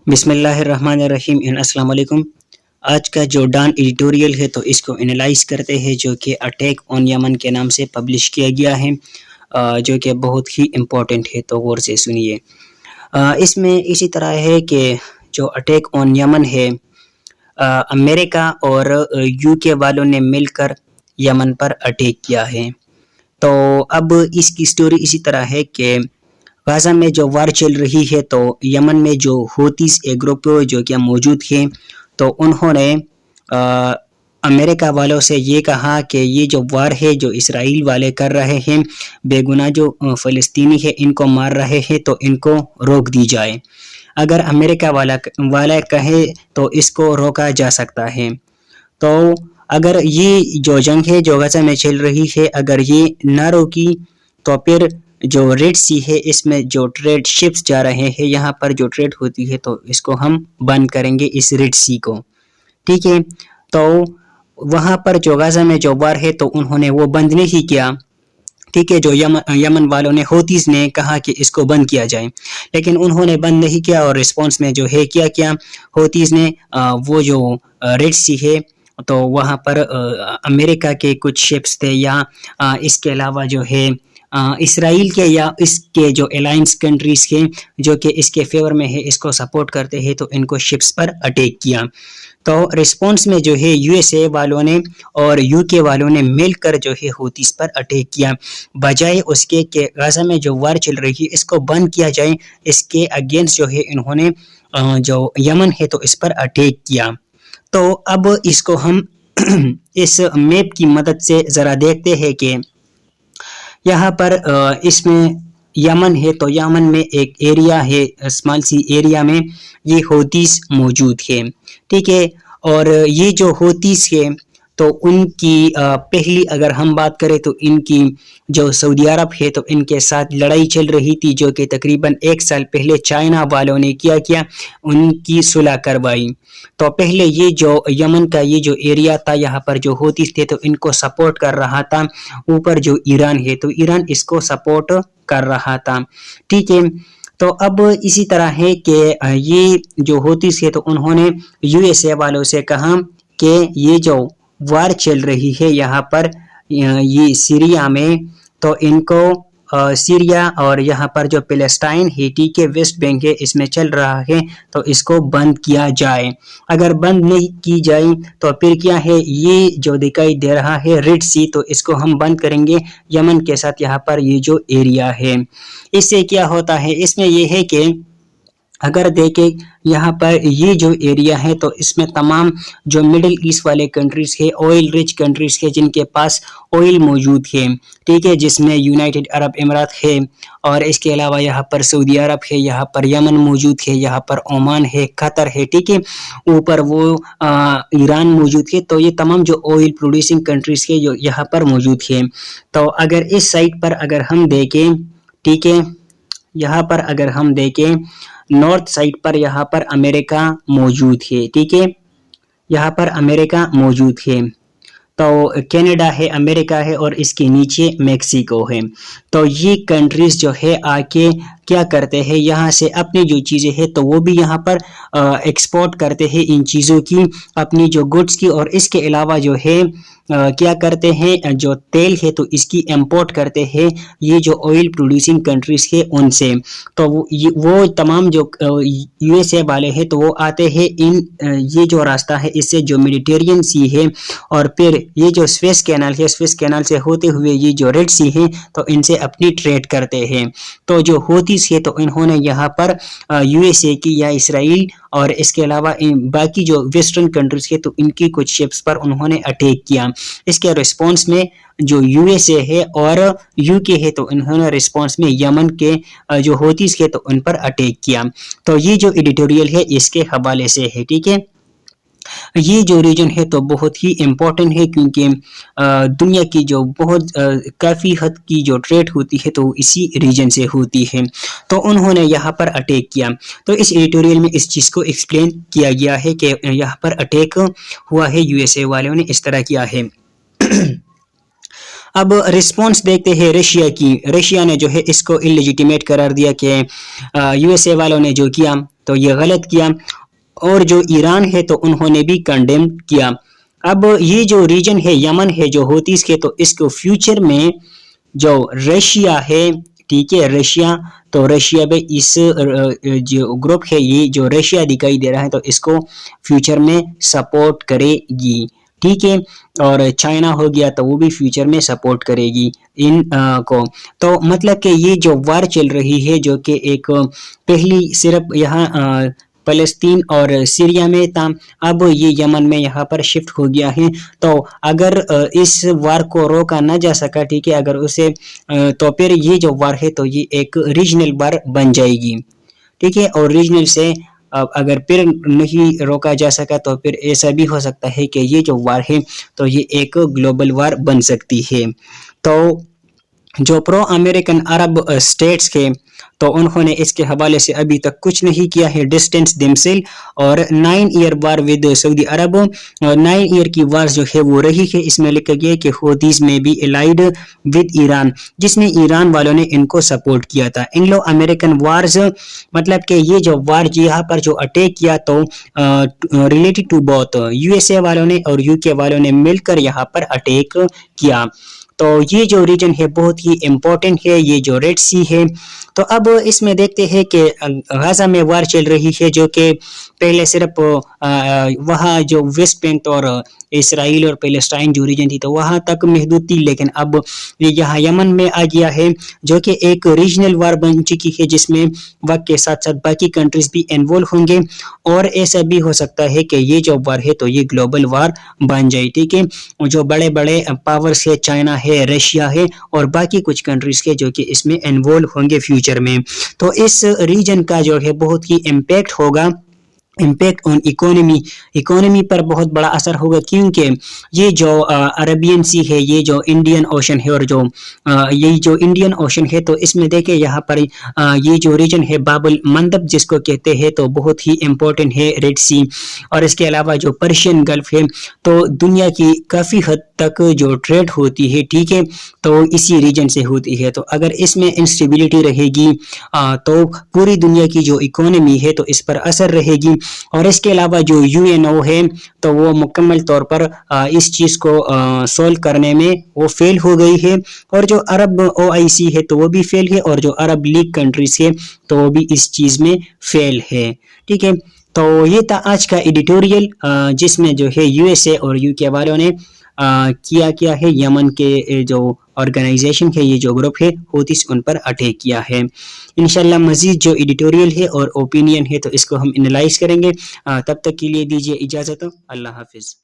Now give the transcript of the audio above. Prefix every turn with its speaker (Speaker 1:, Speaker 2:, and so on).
Speaker 1: بسم اللہ الرحمن الرحیم السلام علیکم۔ آج کا جو ڈان ایڈیٹوریل ہے تو اس کو انالائز کرتے ہیں، جو کہ اٹیک آن یمن کے نام سے پبلش کیا گیا ہے، جو کہ بہت ہی امپورٹنٹ ہے، تو غور سے سنیے۔ اس میں اسی طرح ہے کہ جو اٹیک آن یمن ہے، امریکہ اور یو کے والوں نے مل کر یمن پر اٹیک کیا ہے۔ تو اب اس کی سٹوری اسی طرح ہے کہ غزہ میں جو وار چل رہی ہے، تو یمن میں جو ہوتیز ایک گروپ جو کہ موجود ہیں، تو انہوں نے امریکہ والوں سے یہ کہا کہ یہ جو وار ہے جو اسرائیل والے کر رہے ہیں، بے گناہ جو فلسطینی ہے ان کو مار رہے ہیں، تو ان کو روک دی جائے۔ اگر امریکہ والا کہے تو اس کو روکا جا سکتا ہے۔ تو اگر یہ جو جنگ ہے جو غزہ میں چل رہی ہے، اگر یہ نہ روکی تو پھر جو ریڈ سی ہے اس میں جو ٹریڈ شپس جا رہے ہیں، یہاں پر جو ٹریڈ ہوتی ہے تو اس کو ہم بند کریں گے، اس ریڈ سی کو، ٹھیک ہے۔ تو وہاں پر جو غزہ میں جو وار ہے تو انہوں نے وہ بند نہیں کیا، ٹھیک ہے۔ جو یمن والوں نے ہوتیز نے کہا کہ اس کو بند کیا جائے، لیکن انہوں نے بند نہیں کیا، اور رسپانس میں جو ہے کیا ہوتیز نے وہ جو ریڈ سی ہے تو وہاں پر امریکہ کے کچھ شپس تھے، یا اس کے علاوہ جو ہے اسرائیل کے یا اس کے جو الائنس کنٹریز کے جو کہ اس کے فیور میں ہے، اس کو سپورٹ کرتے ہیں، تو ان کو شپس پر اٹیک کیا۔ تو رسپانس میں جو ہے یو ایس اے والوں نے اور یو کے والوں نے مل کر جو ہے ہوتیز پر اٹیک کیا، بجائے اس کے کہ غزہ میں جو وار چل رہی ہے اس کو بند کیا جائے، اس کے اگینسٹ جو ہے انہوں نے جو یمن ہے تو اس پر اٹیک کیا۔ تو اب اس کو ہم اس میپ کی مدد سے ذرا دیکھتے ہیں کہ یہاں پر اس میں یمن ہے، تو یمن میں ایک ایریا ہے، اسمال سی ایریا میں یہ ہوتیز موجود ہے، ٹھیک ہے۔ اور یہ جو ہوتیز ہے تو ان کی پہلی اگر ہم بات کریں تو ان کی جو سعودی عرب ہے تو ان کے ساتھ لڑائی چل رہی تھی، جو کہ تقریباً 1 سال پہلے چائنا والوں نے کیا ان کی صلح کروائی۔ تو پہلے یہ جو یمن کا یہ جو ایریا تھا، یہاں پر جو ہوتیز تھے تو ان کو سپورٹ کر رہا تھا، اوپر جو ایران ہے تو ایران اس کو سپورٹ کر رہا تھا، ٹھیک ہے۔ تو اب اسی طرح ہے کہ یہ جو ہوتیز ہے تو انہوں نے یو ایس اے والوں سے کہا کہ یہ جو وار چل رہی ہے یہاں پر یہ سیریا میں، تو ان کو سیریا اور یہاں پر جو فلسطین ہے، ٹھیک ہے، ویسٹ بینک ہے، اس میں چل رہا ہے، تو اس کو بند کیا جائے۔ اگر بند نہیں کی جائے تو پھر کیا ہے، یہ جو دکھائی دے رہا ہے ریڈ سی، تو اس کو ہم بند کریں گے یمن کے ساتھ، یہاں پر یہ جو ایریا ہے۔ اس سے کیا ہوتا ہے، اس میں یہ ہے کہ اگر دیکھیں یہاں پر یہ جو ایریا ہے تو اس میں تمام جو مڈل ایسٹ والے کنٹریز ہے، آئل رچ کنٹریز ہے، جن کے پاس آئل موجود ہے، ٹھیک ہے، جس میں یونائٹڈ عرب امارات ہے، اور اس کے علاوہ یہاں پر سعودی عرب ہے، یہاں پر یمن موجود ہے، یہاں پر عمان ہے، قطر ہے، ٹھیک ہے، اوپر وہ ایران موجود ہے۔ تو یہ تمام جو آئل پروڈیوسنگ کنٹریز ہے جو یہاں پر موجود ہے۔ تو اگر اس سائٹ پر اگر ہم دیکھیں، ٹھیک ہے، یہاں پر اگر ہم دیکھیں نارتھ سائڈ پر یہاں پر امریکہ موجود ہے، ٹھیک ہے، یہاں پر امریکہ موجود ہے، تو کینیڈا ہے، امریکہ ہے، اور اس کے نیچے میکسیکو ہے۔ تو یہ کنٹریز جو ہے آ کے کیا کرتے ہیں، یہاں سے اپنی جو چیزیں ہیں تو وہ بھی یہاں پر ایکسپورٹ کرتے ہیں ان چیزوں کی، اپنی جو گڈس کی، اور اس کے علاوہ جو ہے کیا کرتے ہیں، جو تیل ہے تو اس کی امپورٹ کرتے ہیں یہ جو آئل پروڈیوسنگ کنٹریز ہے ان سے۔ تو وہ تمام جو یو ایس اے والے ہیں تو وہ آتے ہیں ان یہ جو راستہ ہے اس سے جو میڈیٹرینین سی ہے، اور پھر یہ جو سویس کینال ہے، سویس کینال سے ہوتے ہوئے یہ جو ریڈ سی ہے تو ان سے اپنی ٹریڈ کرتے ہیں۔ تو جو ہوتیز ہے تو انہوں نے یہاں پر یو ایس اے کی یا اسرائیل اور اس کے علاوہ باقی جو ویسٹرن کنٹریز ہے تو ان کی کچھ شپس پر انہوں نے اٹیک کیا۔ اس کے رسپانس میں جو یو ایس اے ہے اور یو کے ہے تو انہوں نے رسپانس میں یمن کے جو ہوتیز کے تو ان پر اٹیک کیا۔ تو یہ جو ایڈیٹوریل ہے اس کے حوالے سے ہے، ٹھیک ہے۔ یہ جو ریجن ہے تو بہت ہی امپورٹنٹ ہے، کیونکہ دنیا کی جو بہت کافی حد کی جو ٹریڈ ہوتی ہے تو اسی ریجن سے ہوتی ہے۔ تو انہوں نے یہاں پر اٹیک کیا۔ تو اس ایڈیٹوریل میں اس چیز کو ایکسپلین کیا گیا ہے کہ یہاں پر اٹیک ہوا ہے، یو ایس اے والوں نے اس طرح کیا ہے۔ اب رسپانس دیکھتے ہیں رشیا کی۔ رشیا نے جو ہے اس کو انلیجیٹیمیٹ قرار دیا کہ یو ایس اے والوں نے جو کیا تو یہ غلط کیا، اور جو ایران ہے تو انہوں نے بھی کنڈیم کیا۔ اب یہ جو ریجن ہے یمن ہے جو ہوتیز کے، تو اس کو فیوچر میں جو رشیا ہے، ٹھیک ہے، رشیا، تو رشیا بھی اس جو گروپ ہے، یہ جو رشیا دکھائی دے رہا ہے، تو اس کو فیوچر میں سپورٹ کرے گی، ٹھیک ہے، اور چائنا ہو گیا تو وہ بھی فیوچر میں سپورٹ کرے گی ان کو۔ تو مطلب کہ یہ جو وار چل رہی ہے، جو کہ ایک پہلی صرف یہاں فلسطین اور سیریا میں تھا، اب یہ یمن میں یہاں پر شفٹ ہو گیا ہے۔ تو اگر اس وار کو روکا نہ جا سکا، ٹھیک ہے، اگر اسے تو پھر یہ جو وار ہے تو یہ ایک ریجنل وار بن جائے گی، ٹھیک ہے، اور ریجنل سے اگر پھر نہیں روکا جا سکا تو پھر ایسا بھی ہو سکتا ہے کہ یہ جو وار ہے تو یہ ایک گلوبل وار بن سکتی ہے۔ تو جو پرو امریکن عرب اسٹیٹس کے، تو انہوں نے اس کے حوالے سے ابھی تک کچھ نہیں کیا ہے، ڈسٹینس دمسل، اور 9 year war with Saudi Arab, 9 year کی وار جو ہے وہ رہی ہے۔ اس میں لکھا گیا کہ ہوتیز میں بھی الائڈ ود ایران، جس میں ایران والوں نے ان کو سپورٹ کیا تھا۔ انگلو امریکن وارز، مطلب کہ یہ جو وار یہاں پر جو اٹیک کیا تو related to both U S A والوں نے اور یو کے والوں نے مل کر یہاں پر اٹیک کیا۔ تو یہ جو ریجن ہے بہت ہی امپورٹنٹ ہے، یہ جو ریڈ سی ہے۔ تو اب اس میں دیکھتے ہیں کہ غزہ میں وار چل رہی ہے، جو کہ پہلے صرف وہاں جو ویسٹ بینک اور اسرائیل اور پیلسٹائن جو ریجن تھی تو وہاں تک محدود تھی، لیکن اب یہاں یمن میں آ گیا ہے، جو کہ ایک ریجنل وار بن چکی ہے، جس میں وقت کے ساتھ ساتھ باقی کنٹریز بھی انوالو ہوں گے، اور ایسا بھی ہو سکتا ہے کہ یہ جو وار ہے تو یہ گلوبل وار بن جائے، ٹھیک ہے۔ جو بڑے بڑے پاورز ہے، چائنا ہے، رشیا ہے، اور باقی کچھ کنٹریز کے جو کہ اس میں انوالو ہوں گے فیوچر میں۔ تو اس ریجن کا جو ہے بہت ہی امپیکٹ ہوگا، امپیکٹ آن اکانومی پر بہت بڑا اثر ہوگا، کیونکہ یہ جو عربین سی ہے، یہ جو انڈین اوشن ہے، اور جو یہ جو انڈین اوشن ہے، تو اس میں دیکھیں یہاں پر یہ جو ریجن ہے باب المندب جس کو کہتے ہیں، تو بہت ہی امپورٹنٹ ہے ریڈ سی، اور اس کے علاوہ جو پرشین گلف ہے، تو دنیا کی کافی حد تک جو ٹریڈ ہوتی ہے، ٹھیک ہے، تو اسی ریجن سے ہوتی ہے۔ تو اگر اس میں انسٹیبلٹی رہے گی تو پوری دنیا کی جو اکانومی ہے تو اس پر اثر رہے گی، اور اس کے علاوہ جو یو این او ہے تو وہ مکمل طور پر اس چیز کو سولو کرنے میں وہ فیل ہو گئی ہے، اور جو عرب او آئی سی ہے تو وہ بھی فیل ہے، اور جو عرب لیگ کنٹریز ہے تو وہ بھی اس چیز میں فیل ہے، ٹھیک ہے۔ تو یہ تھا آج کا ایڈیٹوریل، جس میں جو ہے یو ایس اے اور یو کے والوں نے کیا ہے یمن کے جو آرگنائزیشن ہے، یہ جو گروپ ہے ہوتیس، ان پر اٹیک کیا ہے۔ انشاءاللہ مزید جو ایڈیٹوریل ہے اور اوپینین ہے تو اس کو ہم انالائز کریں گے۔ تب تک کے لیے دیجیے اجازت، اللہ حافظ۔